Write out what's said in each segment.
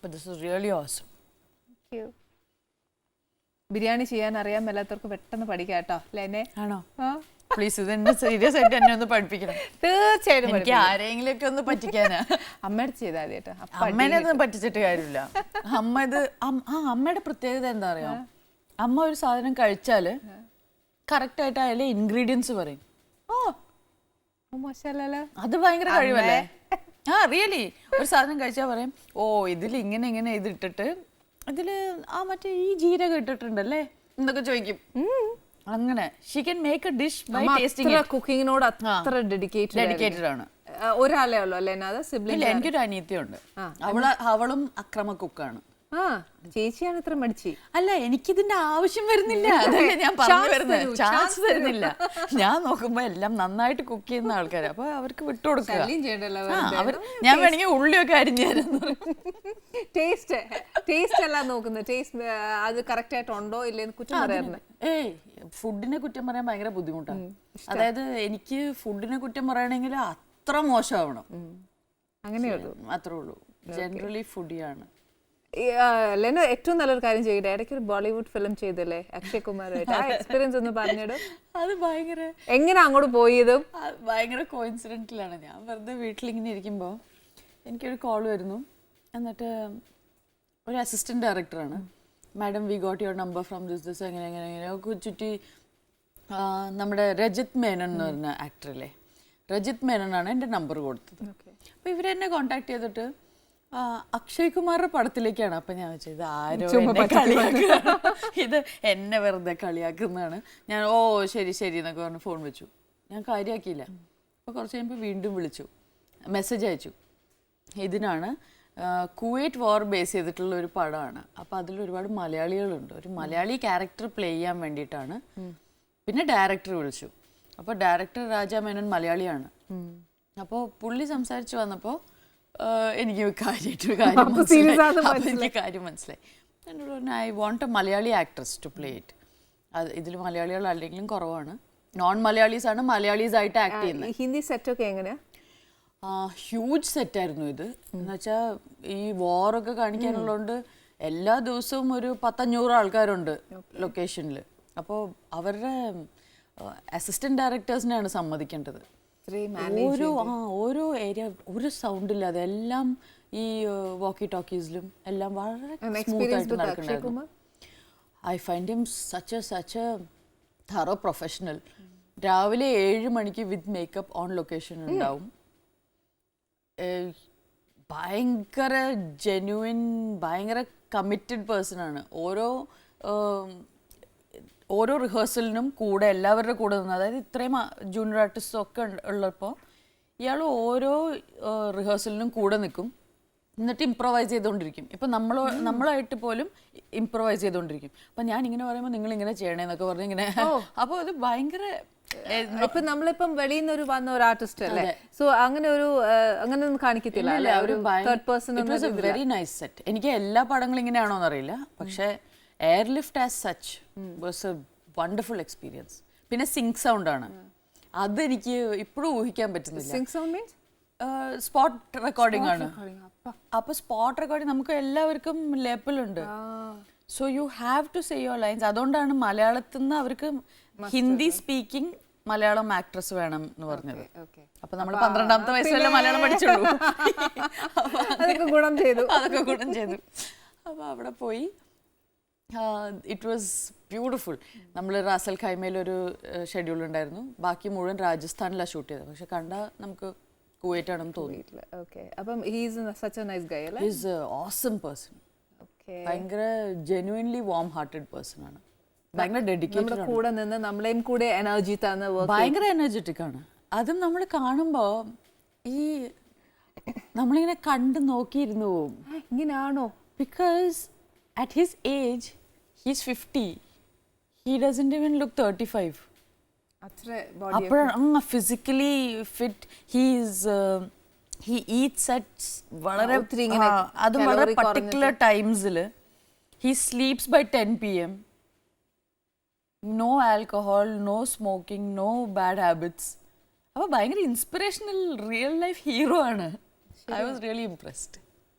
but this is really awesome. Thank you. Biryani ചെയ്യാൻ അറിയാൻ മേലാത്തവർക്ക് പെട്ടെന്ന് പഠിക്കാം കേട്ടോ ലെനെ. ആണോ? പ്ലീസ് ഇത് എന്നെ സീരിയസ് ആയിട്ട് എന്നെ ഒന്ന് പഠിപ്പിക്കണം. തീർച്ചയായിട്ടും എനിക്ക് ആരെങ്കിലും ഒക്കെ ഒന്ന് പറ്റിക്കാനാ. അമ്മയുടെ ചെയ്താൽ മതി കേട്ടോ. അമ്മേനെ ഒന്നും പറ്റിച്ചിട്ട് കാര്യമില്ല. അമ്മയുടെ പ്രത്യേകത എന്താ അറിയോ, അമ്മ ഒരു സാധനം കഴിച്ചാല് കറക്റ്റ് ആയിട്ട് അതിലെ ഇൻഗ്രീഡിയൻസ് പറയും. അത് ഭയങ്കര കഴിവല്ലേ? റിയലി. ഒരു സാധനം കഴിച്ചാൽ പറയും, ഓ ഇതിൽ ഇങ്ങനെ ഇങ്ങനെ ഇതിട്ടിട്ട് അതില് മറ്റേ ഈ ജീരകം ഇട്ടിട്ടുണ്ടല്ലേ എന്നൊക്കെ ചോദിക്കും. അങ്ങനെ she can make a dish by tasting. കുക്കിങ്ങിനോട് അത്ര ഡെഡിക്കേറ്റഡ് ആണ്. ഒരാളേ ഉള്ളൂ അല്ലേ? എനിക്കൊരു അനിയത്തിയുണ്ട്. അവളും അക്രമ കുക്കാണ്. ചേച്ചിയാണ് ഇത്ര മടിച്ച്. അല്ല, എനിക്കിതിന്റെ ആവശ്യം വരുന്നില്ല. അതല്ലേ ഞാൻ പറഞ്ഞു വരുന്നത്. ചാൻസ് തരുന്നില്ല. ഞാൻ നോക്കുമ്പോ എല്ലാം നന്നായിട്ട് കുക്ക് ചെയ്യുന്ന ആൾക്കാര്, അപ്പൊ അവർക്ക് വിട്ടുകൊടുക്കുക. ഞാൻ വേണമെങ്കിൽ ഉള്ളിയൊക്കെ അരിഞ്ഞു തരുന്നു. ടേസ്റ്റ് എല്ലാം നോക്കുന്നത്, ടേസ്റ്റ് അത് കറക്റ്റ് ആയിട്ടുണ്ടോ ഇല്ലെന്ന് കുറ്റം പറയാറുണ്ട്. ഫുഡിനെ കുറ്റം പറയാൻ ഭയങ്കര ബുദ്ധിമുട്ടാണ്. അതായത് എനിക്ക് ഫുഡിനെ കുറ്റം പറയണമെങ്കിൽ അത്ര മോശമാവണം, അങ്ങനെയുള്ളൂ, അത്രേ ഉള്ളൂ. ജനറലി ഫുഡിയാണ്. ലെന ഏറ്റവും നല്ലൊരു കാര്യം ചെയ്യട്ടെ, ഇടയ്ക്ക് ഒരു ബോളിവുഡ് ഫിലിം ചെയ്തല്ലേ അക്ഷയ് കുമാറായിട്ട്. ആ എക്സ്പീരിയൻസ് ഒന്ന് പറഞ്ഞിടും. അത് ഭയങ്കര എങ്ങനെ അങ്ങോട്ട് പോയതും ഭയങ്കര കോയിൻസിഡന്റിലാണ്. ഞാൻ വെറുതെ വീട്ടിലിങ്ങനെ ഇരിക്കുമ്പോൾ എനിക്കൊരു കോൾ വരുന്നു. എന്നിട്ട് ഒരു അസിസ്റ്റന്റ് ഡയറക്ടറാണ്. Madam we got your number from this എങ്ങനെ എങ്ങനെ എങ്ങനെ ചുറ്റി നമ്മുടെ രജിത് മേനൻ എന്ന് പറഞ്ഞ ആക്ടറല്ലേ, രജിത് മേനനാണ് എൻ്റെ നമ്പർ കൊടുത്തത്. അപ്പോൾ ഇവരെന്നെ കോണ്ടാക്ട് ചെയ്തിട്ട് അക്ഷയ് കുമാറിന്റെ പടത്തിലേക്കാണ്. അപ്പം ഞാൻ വെച്ചത് ആരോ ഇത് എന്നെ വെറുതെ കളിയാക്കുന്നതാണ്. ഞാൻ ശരി ശരി എന്നൊക്കെ പറഞ്ഞ് ഫോൺ വെച്ചു. ഞാൻ കാര്യമാക്കിയില്ല. അപ്പോൾ കുറച്ച് കഴിയുമ്പോൾ വീണ്ടും വിളിച്ചു, മെസ്സേജ് അയച്ചു. ഇതിനാണ് കുവൈറ്റ് വാർ ബേസ് ചെയ്തിട്ടുള്ള ഒരു പടമാണ്. അപ്പോൾ അതിൽ ഒരുപാട് മലയാളികളുണ്ട്. ഒരു മലയാളി ക്യാരക്ടർ പ്ലേ ചെയ്യാൻ വേണ്ടിയിട്ടാണ്. പിന്നെ ഡയറക്ടർ വിളിച്ചു. അപ്പോൾ ഡയറക്ടർ രാജാ മേനോൻ മലയാളിയാണ്. അപ്പോൾ പുള്ളി സംസാരിച്ച് വന്നപ്പോൾ എനിക്ക് കാര്യമായിട്ടൊരു കാര്യം മനസ്സിലായി. എന്നോട് പറഞ്ഞു, I want a Malayali actress to play it. അത് ഇതിൽ മലയാളികൾ അല്ലെങ്കിലും കുറവാണ്. നോൺ മലയാളീസ് ആണ് മലയാളീസ് ആയിട്ട് ആക്ട് ചെയ്യുന്നത്. ഹിന്ദി സെറ്റൊക്കെ എങ്ങനെയാ? ഹ്യൂജ് സെറ്റായിരുന്നു ഇത്. എന്നുവെച്ചാൽ ഈ വാറൊക്കെ കാണിക്കാനുള്ളതുകൊണ്ട് എല്ലാ ദിവസവും ഒരു 100-500 ആൾക്കാരുണ്ട് ലൊക്കേഷനിൽ. അപ്പോൾ അവരുടെ അസിസ്റ്റന്റ് ഡയറക്ടേഴ്സിനെയാണ് സമ്മതിക്കേണ്ടത്. ഓരോ ഏരിയ ഒരു സൗണ്ട് ഇല്ലാതെ എല്ലാം ഈ വോക്കി ടോക്കീസിലും എല്ലാം വളരെ സ്മൂത്ത് ആയിട്ട് നടക്കുന്നുണ്ടായിരുന്നു. I find him such a thorough professional. രാവിലെ 7 മണിക്ക് വിത്ത് മേക്കപ്പ് ഓൺ ലൊക്കേഷൻ ഉണ്ടാവും. ഭയങ്കര ജെന്യുവിൻ, ഭയങ്കര കമ്മിറ്റഡ് പേഴ്സൺ ആണ്. ഓരോ റിഹേഴ്സലിനും കൂടെ എല്ലാവരുടെ കൂടെ നിന്ന്, അതായത് ഇത്രയും ജൂനിയർ ആർട്ടിസ്റ്റും ഒക്കെ ഉള്ളപ്പോൾ ഇയാൾ ഓരോ റിഹേഴ്സലിനും കൂടെ നിൽക്കും. എന്നിട്ട് ഇംപ്രവൈസ് ചെയ്തുകൊണ്ടിരിക്കും. ഇപ്പം നമ്മളായിട്ട് പോലും ഇംപ്രവൈസ് ചെയ്തുകൊണ്ടിരിക്കും. അപ്പം ഞാൻ ഇങ്ങനെ പറയുമ്പോൾ നിങ്ങൾ ഇങ്ങനെ ചെയ്യണേന്നൊക്കെ പറഞ്ഞ് ഇങ്ങനെ. അപ്പോൾ അത് ഭയങ്കര ഇപ്പൊ നമ്മളിപ്പം വെളിയിൽ നിന്ന് വന്ന ഒരു ആർട്ടിസ്റ്റ് അല്ലേ, സോ അങ്ങനെ ഒന്നും കാണിക്കത്തില്ല. Very nice set. എനിക്ക് എല്ലാ പടങ്ങളും ഇങ്ങനെയാണോന്ന് അറിയില്ല, പക്ഷെ airlift as such was a wonderful experience. പിന്നെ സിങ്ക് സൗണ്ട് ആണ്, അതെനിക്ക് ഇപ്പോഴും ഊഹിക്കാൻ പറ്റുന്നില്ല. Sync sound means spot recording ആണ്. അപ്പൊ സ്പോട്ട് റെക്കോർഡിംഗ് നമുക്ക് എല്ലാവർക്കും ലേപ്പിളുണ്ട്. So you have to say your lines. അതുകൊണ്ടാണ് മലയാളത്തിൽ നിന്ന് അവർക്ക് ഹിന്ദി സ്പീക്കിംഗ് മലയാളം ആക്ട്രസ് വേണം എന്ന് പറഞ്ഞത്. അപ്പൊ നമ്മൾ 12ാമത്തെ വയസ്സിലല്ലേ മലയാളം പഠിച്ചുള്ളൂ. അതൊക്കെ ഗുണം ചെയ്തു. അപ്പൊ അവിടെ പോയി ഇറ്റ് വാസ് ബ്യൂട്ടിഫുൾ. നമ്മൾ റാസൽ ഖൈമയിലൊരു ഷെഡ്യൂൾ ഉണ്ടായിരുന്നു. ബാക്കി മുഴുവൻ രാജസ്ഥാനിലാണ് ഷൂട്ട് ചെയ്തത്. പക്ഷെ കണ്ടാൽ നമുക്ക് കുവൈറ്റ് ആണെന്ന് തോന്നിയിട്ടില്ല. Awesome person. ഭയങ്കര ജെന്യുവൻലി വാം ഹാർട്ടഡ് പേഴ്സൺ ആണ്. ഭയങ്കര ഡെഡിക്കേറ്റഡ് ആണ്. കൂടെ നിന്ന് നമ്മളെയും കൂടെ എനർജി തന്ന് ഭയങ്കര എനർജറ്റിക് ആണ്. അതും നമ്മൾ കാണുമ്പോൾ ഈ നമ്മളിങ്ങനെ കണ്ട് നോക്കിയിരുന്നു പോവും. ഇങ്ങനെയാണോ? Because at his age he's 50, he doesn't even look 35. physically fit. He eats at വളരെ particular times. He sleeps by 10 p.m. No alcohol, no smoking, no bad habits. അപ്പോൾ ഭയങ്കര ഇൻസ്പിറേഷണൽ റിയൽ ലൈഫ് ഹീറോ ആണ്. I was really impressed.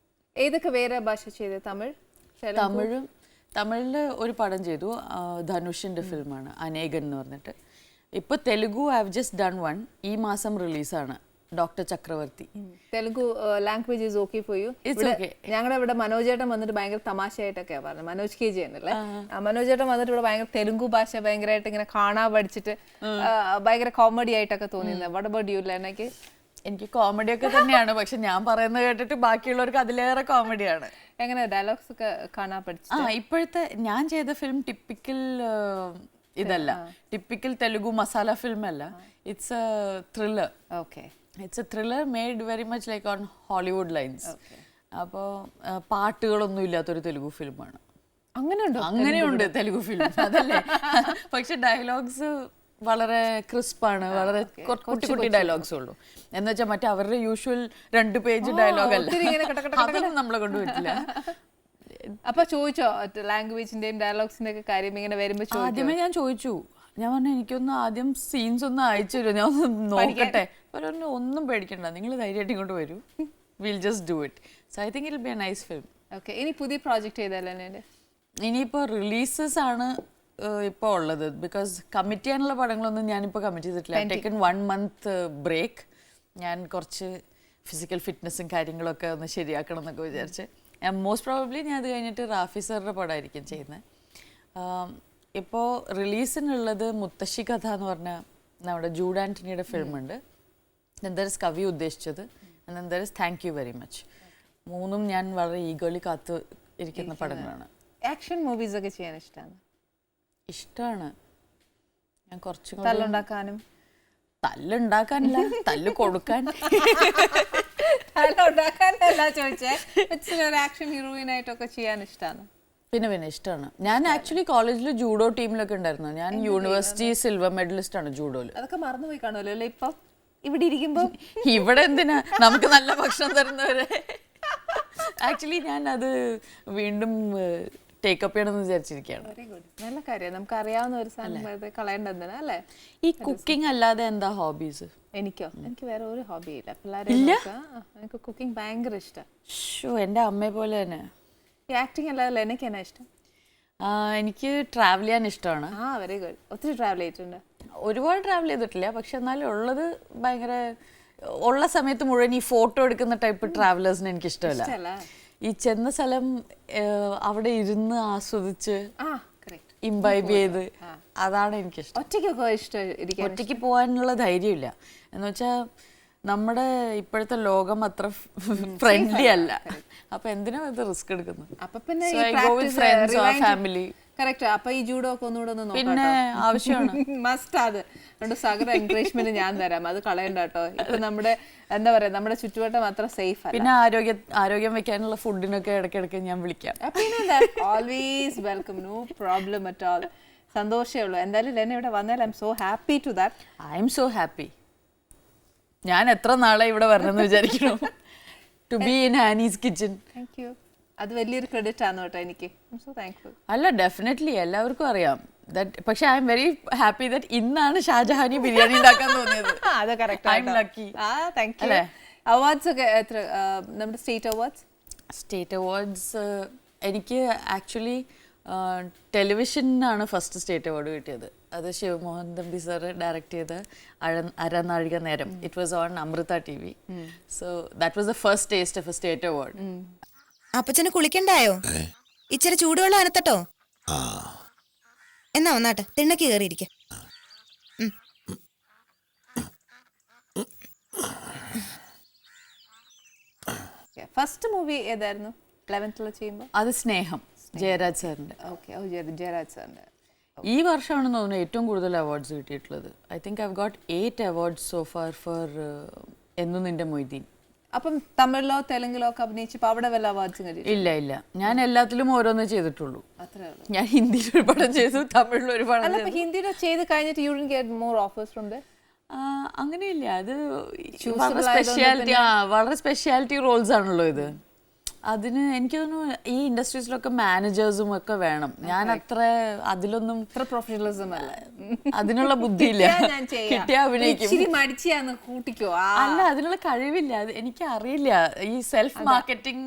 ഏതൊക്കെ വേറെ ഭാഷ ചെയ്ത്? തമിഴിൽ ഒരു പടം ചെയ്തു, ധനുഷിൻ്റെ ഫിലിമാണ് അനേകൻ എന്ന് പറഞ്ഞിട്ട്. ഇപ്പോൾ Telugu I have just done one, ഈ മാസം റിലീസാണ്, ഡോക്ടർ ചക്രവർത്തി. Telugu language is okay for you? ഞങ്ങളുടെ ഇവിടെ മനോജേട്ടൻ വന്നിട്ട് ഭയങ്കര തമാശയായിട്ടൊക്കെയാണ് പറഞ്ഞത്. മനോജ് കെ ജി എന്നല്ലേ, മനോജേട്ടൻ വന്നിട്ട് ഇവിടെ ഭയങ്കര തെലുഗു ഭാഷ ഭയങ്കരമായിട്ട് ഇങ്ങനെ കാണാൻ പഠിച്ചിട്ട് ഭയങ്കര കോമഡി ആയിട്ടൊക്കെ തോന്നിയത്. വാട്ട് അബൌട്ട് യു ലെനയ്ക്ക്? എനിക്ക് കോമഡി ഒക്കെ തന്നെയാണ്, പക്ഷെ ഞാൻ പറയുന്നത് കേട്ടിട്ട് ബാക്കിയുള്ളവർക്ക് അതിലേറെ കോമഡിയാണ്. എങ്ങനെ ഡയലോഗ്സ് ഒക്കെ കാണാൻ പഠിച്ചു? ഇപ്പോഴത്തെ ഞാൻ ചെയ്ത ഫിലിം ടിപ്പിക്കൽ ഇതല്ല, ടിപ്പിക്കൽ തെലുഗു മസാല ഫിലിം അല്ല. It's A thriller. Okay, it's A thriller made very much like on Hollywood lines. അപ്പോൾ പാട്ടുകളൊന്നും ഇല്ലാത്തൊരു തെലുഗു ഫിലിമാണ്. അങ്ങനെയുണ്ട് തെലുഗു ഫിലിം, അതല്ലേ? പക്ഷെ ഡയലോഗ്സ് വളരെ ക്രിസ്പാണ്, വളരെ കുട്ടി കുട്ടി ഡയലോഗ്സ് ഉള്ളൂ. എന്ന് വെച്ചാൽ മറ്റേ അവരുടെ യൂഷ്വൽ 2 പേജ് ഡയലോഗ് അല്ല, അതൊന്നും നമ്മളെ കൊണ്ട് പറ്റില്ല. അപ്പൊ ചോദിച്ചോ ലാംഗ്വേജിന്റെയും ഡയലോഗ്സിന്റെ ഒക്കെ കാര്യം ഇങ്ങനെ വരുമ്പോ? ആദ്യമേ ഞാൻ ചോദിച്ചു, ഞാൻ പറഞ്ഞു എനിക്കൊന്ന് ആദ്യം സീൻസ് ഒന്ന് അയച്ചു തരുമോ, ഞാൻ ഒന്ന് നോക്കട്ടെ. പറഞ്ഞു ഒന്നും പേടിക്കണ്ട, നിങ്ങൾ ധൈര്യമായിട്ട് ഇങ്ങോട്ട് വരൂ, will just do it. So I think it be A nice film. Okay, ഇനി പുതിയ പ്രോജക്റ്റ് ചെയ്തല്ലേ? ഇനിയിപ്പോൾ റിലീസസ് ആണ് ഇപ്പോൾ ഉള്ളത്. ബിക്കോസ് കമ്മിറ്റ് ചെയ്യാനുള്ള പടങ്ങളൊന്നും ഞാനിപ്പോൾ കമ്മിറ്റ് ചെയ്തിട്ടില്ല. Taken 1 month break. ഞാൻ കുറച്ച് ഫിസിക്കൽ ഫിറ്റ്നസ്സും കാര്യങ്ങളൊക്കെ ഒന്ന് ശരിയാക്കണം എന്നൊക്കെ വിചാരിച്ച്. മോസ്റ്റ് പ്രോബബ്ലി ഞാൻ അത് കഴിഞ്ഞിട്ട് റാഫി സാറിൻ്റെ പടമായിരിക്കും ചെയ്യുന്നത്. ഇപ്പോൾ റിലീസിനുള്ളത് മുത്തശ്ശി കഥ എന്ന് പറഞ്ഞ നമ്മുടെ ജൂഡ് ആൻ്റണിയുടെ ഫിലിമുണ്ട്. ദെർ കവി ഉദ്ദേശിച്ചത്, there thank you very much. 3ഉം ഞാൻ വളരെ ഈഗോലി കാത്ത് ഇരിക്കുന്ന പടങ്ങളാണ്. ആക്ഷൻ മൂവീസ് ഒക്കെ ചെയ്യാൻ ഇഷ്ടമാണ്. ഞാൻ കുറച്ച് തല്ലുണ്ടാക്കാനും? തല്ലുണ്ടാക്കാനല്ല, തല്ല് കൊടുക്കാൻ. തല്ലുണ്ടാക്കാനല്ല ചോദിച്ചേ, ആക്ഷൻ ഹീറോയിൻ ആയിട്ടൊക്കെ ചെയ്യാൻ ഇഷ്ടമാണ്. പിന്നെ ഇഷ്ടമാണ്. ഞാൻ ആക്ച്വലി കോളേജിൽ ജൂഡോ ടീമിലൊക്കെ ഉണ്ടായിരുന്നു. ഞാൻ യൂണിവേഴ്സിറ്റി സിൽവർ മെഡലിസ്റ്റ് ആണ് ജൂഡോയിൽ. അതൊക്കെ മറന്നുപോയി കാണുമല്ലോ അല്ലേ ഇപ്പൊ ഇവിടെ ഇരിക്കുമ്പോ? ഇവിടെ എന്തിനാ, നമുക്ക് നല്ല ഭക്ഷണം തരുന്നവരെ. ആക്ച്വലി ഞാൻ അത് വീണ്ടും ടേക്കപ്പ് ചെയ്യണമെന്ന് വിചാരിച്ചിരിക്കുകയാണ്. വെരി ഗുഡ്, നല്ല കാര്യം. നമുക്ക് അറിയാവുന്ന ഒരു സാധനം കളയേണ്ടതിനാ അല്ലേ? ഈ കുക്കിംഗ് അല്ലാതെ എന്താ ഹോബീസ്? എനിക്ക് വേറെ ഒരു ഹോബി ഇല്ല. പിള്ളേരെ എനിക്ക് കുക്കിംഗ് ഭയങ്കര ഇഷ്ടമാണ്. എൻ്റെ അമ്മയെ പോലെ തന്നെ. ഈ ആക്ടിങ് അല്ലാതെ എനിക്ക് എന്നാ ഇഷ്ടം? എനിക്ക് ട്രാവൽ ചെയ്യാൻ ഇഷ്ടമാണ്. Very good. ഒത്തിരി ട്രാവൽ ചെയ്തിട്ടുണ്ട്? ഒരുപാട് ട്രാവൽ ചെയ്തിട്ടില്ല, പക്ഷെ എന്നാലും ഉള്ളത് ഭയങ്കര ഉള്ള സമയത്ത് മുഴുവൻ ഈ ഫോട്ടോ എടുക്കുന്ന ടൈപ്പ് ട്രാവലേഴ്സിന് എനിക്ക് ഇഷ്ടമല്ല. ഈ ചെന്ന സ്ഥലം അവിടെ ഇരുന്ന് ആസ്വദിച്ച് ഇംബൈബ് ചെയ്ത്, അതാണ് എനിക്കിഷ്ടം. ഒറ്റയ്ക്ക് പോകാനുള്ള ധൈര്യമില്ല. എന്ന് വെച്ചാൽ നമ്മുടെ ഇപ്പോഴത്തെ ലോകം അത്ര ഫ്രണ്ട്ലി അല്ല. അപ്പൊ എന്തിനാ ഇത് റിസ്ക് എടുക്കുന്നത്? Family correct. അപ്പൊ ഈ ജൂഡോ ഒക്കെ ഒന്നുകൂടെ ഒന്ന് പിന്നെ ആവശ്യമാണ്, മസ്റ്റ്. അത് സകല എൻകറേജ്മെന്റ് ഞാൻ തരാം, അത് കളയണ്ട കേട്ടോ. ഇപ്പൊ നമ്മുടെ എന്താ പറയാ, നമ്മുടെ ചുറ്റുവട്ടം അത്ര സേഫ് അല്ല. പിന്നെ ആരോഗ്യം വെക്കാനുള്ള ഫുഡിനൊക്കെ ഇടയ്ക്കിടയ്ക്ക് ഞാൻ വിളിക്കാം. Always welcome, no problem at all. സന്തോഷമേ ഉള്ളൂ. എന്തായാലും ലെന ഇവിടെ വന്നാൽ I am so happy to that. I am so happy. ഞാൻ എത്ര നാളെ ഇവിടെ വരണമെന്ന് വിചാരിക്കുന്നു. To be in Annie's kitchen. Thank you. അത് വലിയൊരു ക്രെഡിറ്റ് ആണ് കേട്ടോ എനിക്ക്. So thankful. അല്ല, ഡെഫിനറ്റ്ലി എല്ലാവർക്കും അറിയാം. പക്ഷെ I am very happy that ഇന്നാണ് ഷാജഹാനി ബിരിയാണി ഉണ്ടാക്കാൻ തോന്നിയത്. അത് correct. I am lucky. Thank you. Awards ഒക്കെ എത്ര? നമ്മുടെ സ്റ്റേറ്റ് അവാർഡ്സ് എനിക്ക് ആക്ച്വലി ടെലിവിഷനാണ് ഫസ്റ്റ് സ്റ്റേറ്റ് അവാർഡ് കിട്ടിയത്. അത് ശിവമോഹൻ തമ്പി സാർ ഡയറക്റ്റ് ചെയ്ത Aranazhika Neram. It was on Amrita TV. So that was the first taste of a state award. അപ്പച്ചന് കുളിക്കണ്ടായോ? ഇച്ചിരി ചൂടുവെള്ളം അനത്തട്ടോ? എന്നാ വന്നാട്ടെ, തിണ്ണക്ക് കയറിയിരിക്ക. ഫസ്റ്റ് മൂവി ഏതായിരുന്നു 11th ചെയ്യുമ്പോൾ? അത് സ്നേഹം, ജയരാജ് സാറിന്റെ. ജയരാജ് സാറിന്റെ. ഈ വർഷമാണെന്ന് തോന്നുന്നു ഏറ്റവും കൂടുതൽ അവാർഡ്സ് കിട്ടിയിട്ടുള്ളത്. I think I got 8 awards so far for Ennu Ninte Moideen. അപ്പം തമിഴിലോ തെലുങ്കിലോ ഒക്കെ അഭിനയിച്ചപ്പോൾ അവിടെ വല്ല അവാർഡ്സും കിട്ടി? ഇല്ല, ഞാൻ എല്ലാത്തിലും ഓരോന്നേ ചെയ്തിട്ടുള്ളൂ. ഞാൻ ഹിന്ദിയിൽ ഒരു പടം ചെയ്തു, തമിഴിൽ ഒരു പടം ചെയ്തു. ഹിന്ദിയിൽ ചെയ്ത് കഴിഞ്ഞിട്ട് you didn't get more offers from the? അങ്ങനെയില്ല, അത് വളരെ സ്പെഷ്യാലിറ്റി റോൾസ് ആണല്ലോ ഇത്. അതിന് എനിക്ക് തോന്നുന്നു ഈ ഇൻഡസ്ട്രീസിലൊക്കെ മാനേജേഴ്സും ഒക്കെ വേണം. ഞാൻ അത്ര അതിലൊന്നും പ്രൊഫഷണലിസം അല്ല, അതിനുള്ള ബുദ്ധിയില്ല. കിട്ടിയാ അഭിനയിക്കും. മടിച്ചാന്ന് കൂട്ടിക്കോ. അല്ല, അതിനുള്ള കഴിവില്ല. അത് എനിക്ക് അറിയില്ല. ഈ സെൽഫ് മാർക്കറ്റിംഗ്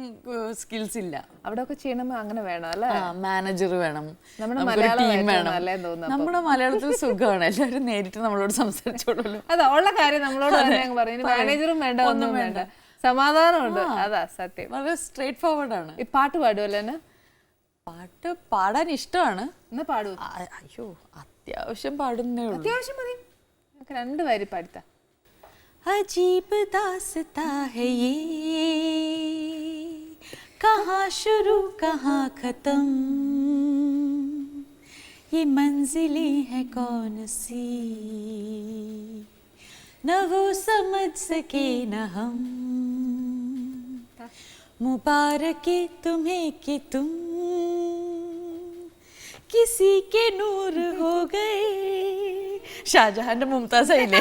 സ്കിൽസ് ഇല്ല. അവിടെ ഒക്കെ ചെയ്യണമെങ്കിൽ അങ്ങനെ വേണം അല്ലേ? മാനേജർ വേണം, നമ്മുടെ ടീം വേണം. തോന്നുന്നു. നമ്മുടെ മലയാളത്തിൽ സുഖമാണ്, എല്ലാവരും നേരിട്ട് നമ്മളോട് സംസാരിച്ചോളൂ. അതാ ഉള്ള കാര്യം നമ്മളോട് തന്നെ പറയും. മാനേജറും വേണ്ട, ഒന്നും വേണ്ട, സമാധാനമുണ്ട്. അതാ സത്യം. വളരെ സ്ട്രേറ്റ് ഫോർവേഡ് ആണ്. ഈ പാട്ട് പാടുമല്ലേ? പാട്ട് പാടാൻ ഇഷ്ടമാണ്. എന്നാ പാടൂ. അയ്യോ, അത്യാവശ്യം പാടുന്നേ ഉള്ളൂ. അത്യാവശ്യം മതി, രണ്ട് വരി പാടുത്ത. अजीब दास्ता है ये, कहाँ शुरू कहाँ खत्म, ये मंजिलें है कौन सी, न वो समझ सके न हम, मुबारक तुम्हें कि तुम किसी के नूर हो गए. ഷാജഹാന്റെ മുംതാസായില്ലേ?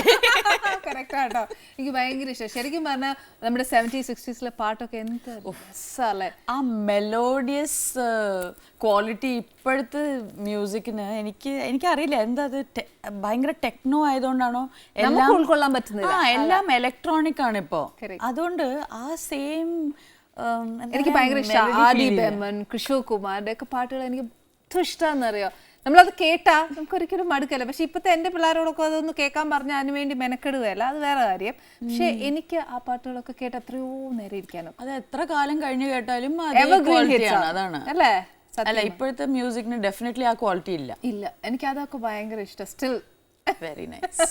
കറക്റ്റ് ആട്ടോ. എനിക്ക് ഭയങ്കര ഇഷ്ടം. ശരിക്കും പറഞ്ഞാൽ നമ്മുടെ 70s 60s പാട്ടൊക്കെ എന്ത് രസമല്ലേ. ആ മെലോഡിയസ് ക്വാളിറ്റി ഇപ്പോഴത്തെ മ്യൂസിക്കിന് എനിക്കറിയില്ല എന്താ അത്. ഭയങ്കര ടെക്നോ ആയതുകൊണ്ടാണോ എല്ലാം ഉൾക്കൊള്ളാൻ പറ്റുന്നില്ല. എല്ലാം ഇലക്ട്രോണിക് ആണ് ഇപ്പോ. അതുകൊണ്ട് ആ സെയിം എനിക്ക് ഭയങ്കര ഇഷ്ടം. ആദി ബർമൻ, കിഷോർ കുമാറിന്റെ ഒക്കെ പാട്ടുകൾ എനിക്ക് ഇഷ്ടമാണെന്നറിയോ. നമ്മളത് കേട്ടാ നമുക്ക് ഒരിക്കലും മടുക്കല്ല. പക്ഷെ ഇപ്പത്തെ എന്റെ പിള്ളേരോടൊക്കെ അതൊന്ന് കേൾക്കാൻ പറഞ്ഞാൽ അതിന് വേണ്ടി മെനക്കെടുകയല്ല, അത് വേറെ കാര്യം. പക്ഷെ എനിക്ക് ആ പാട്ടുകളൊക്കെ കേട്ട് എത്രയോ നേരം ഇരിക്കാനോ. അത് എത്ര കാലം കഴിഞ്ഞ് കേട്ടാലും അതാണ് അല്ലേ? അല്ല, ഇപ്പോഴത്തെ മ്യൂസിക്കിന് ഡെഫിനറ്റ്ലി ആ ക്വാളിറ്റി ഇല്ല. എനിക്ക് അതൊക്കെ ഭയങ്കര ഇഷ്ടം. Still very nice.